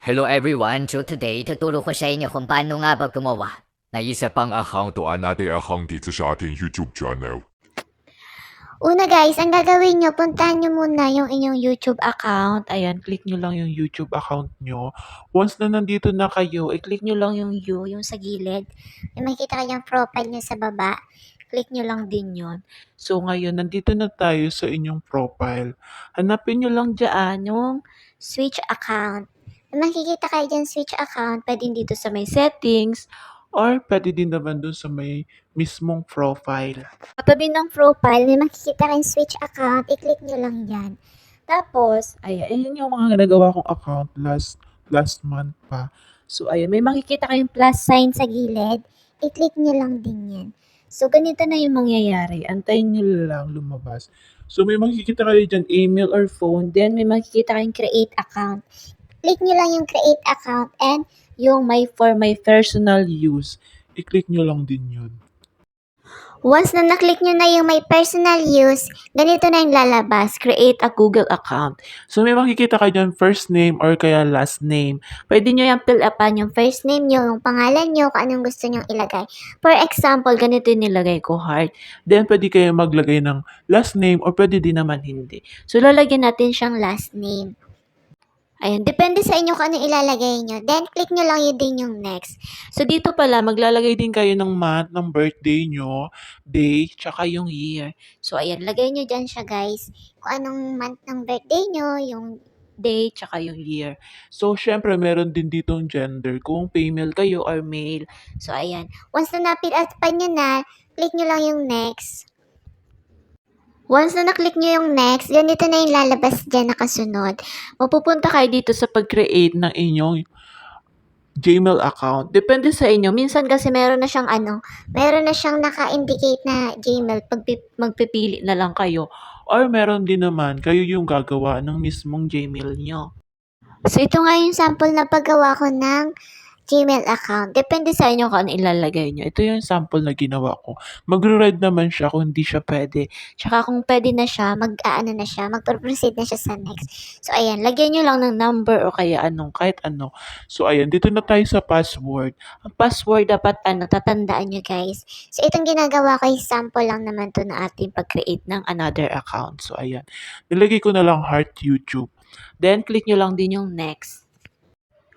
Hello everyone! So today, tuturo ko sa inyo kung paano nga ba gumawa na isa pang account o another account dito sa ating YouTube channel. Una guys, ang gagawin nyo, puntahan nyo muna yung inyong YouTube account. Ayan, click nyo lang yung YouTube account nyo. Once na nandito na kayo, i-click nyo lang yung Yung sa gilid. May makikita kayong profile nyo sa baba. Click nyo lang din yon. So ngayon, nandito na tayo sa inyong profile. Hanapin nyo lang dyan yung Switch account. May makikita kayo dyan switch account. Pwede dito sa may settings or pwede din naman dun sa may mismong profile. katabi ng profile. May makikita kayong switch account. I-click nyo lang yan. Tapos, Ayan, yun yung mga nagawa kong account last month pa. so ayun, may makikita kayong plus sign sa gilid. I-click nyo lang din yan. So, ganito na yung mangyayari. Antayin nyo lang lumabas. So may makikita kayo dyan, email or phone. Then, may makikita kayong create account. Click nyo lang yung create account and yung For my personal use, i-click nyo lang din yun. once na naklik nyo na yung may personal use, ganito na yung lalabas. Create a Google account. So may makikita kayo dyan, first name or kaya last name. Pwede nyo yung fill upan yung first name nyo, yung pangalan nyo, kung anong gusto nyo ilagay. For example, ganito yung nilagay ko, heart. Then pwede kayo maglagay ng last name or pwede din naman hindi. So, lalagyan natin siyang last name. Ayan, depende sa inyo kung ano ilalagay nyo. Then, click nyo lang yun din yung next. So dito pala, maglalagay din kayo ng month, ng birthday nyo, day, tsaka yung year. So, ayan, lagay nyo dyan siya, guys. Kung anong month ng birthday nyo, yung day, Tsaka yung year. So, syempre, meron din ditong gender, kung female kayo or male. so, ayan. Once na na-fill upan nyo na, click nyo lang yung next. Once na na-click nyo yung next, ganito na yung lalabas dyan nakasunod. Mapupunta kayo dito sa pag-create ng inyong Gmail account. Depende sa inyo. Minsan kasi meron na siyang meron na siyang naka-indicate na Gmail pag Magpipili na lang kayo. Or meron din naman, kayo yung gagawa ng mismong Gmail nyo. So, ito nga yung sample na paggawa ko ng Gmail account. Depende sa inyo kung ano ilalagay nyo. Ito yung sample na ginawa ko. Magre-red naman siya kung hindi siya pwede. Tsaka kung pwede na siya, mag-proceed na siya sa next. So, ayan, lagyan nyo lang ng number O kaya kahit ano. So, ayan, dito na tayo sa password. Ang password dapat tatandaan nyo guys. So, itong ginagawa ko is sample lang naman to na ating pag-create ng another account. So, ayan. Nilagay ko na lang heart YouTube. Then, click nyo lang din yung next.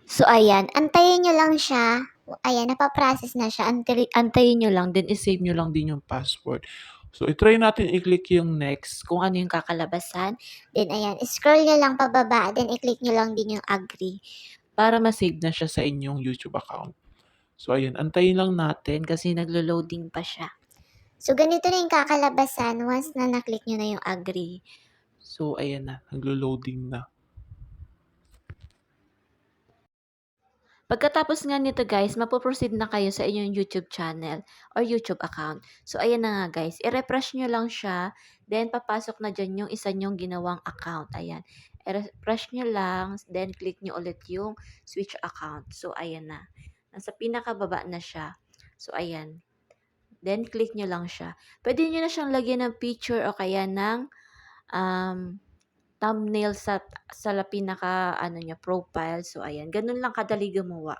So, ayan, antayin nyo lang siya. Ayan, napaprocess na siya. Antayin nyo lang, then isave nyo lang din yung password. So, itry natin i-click yung next kung ano yung kakalabasan. Then, ayan, scroll nyo lang pababa. Then, i-click nyo lang din yung agree. Para ma-save na siya sa inyong YouTube account. So, ayun, antayin lang natin kasi naglo-loading pa siya. So, ganito na yung kakalabasan once na na-click nyo na yung agree. So, ayan na, naglo-loading na. Pagkatapos nga nito guys, mapoproceed na kayo sa inyong YouTube channel or YouTube account. So ayan na nga guys, i-refresh nyo lang siya, then papasok na dyan yung isa nyong ginawang account. Ayan, i-refresh nyo lang, then click nyo ulit yung switch account. So ayan na, nasa pinakababa na siya. So ayan, then click nyo lang siya. Pwede nyo na siyang lagyan ng picture o kaya ng thumbnail sa pinaka niya profile. So ayan, ganun lang kadali gumawa.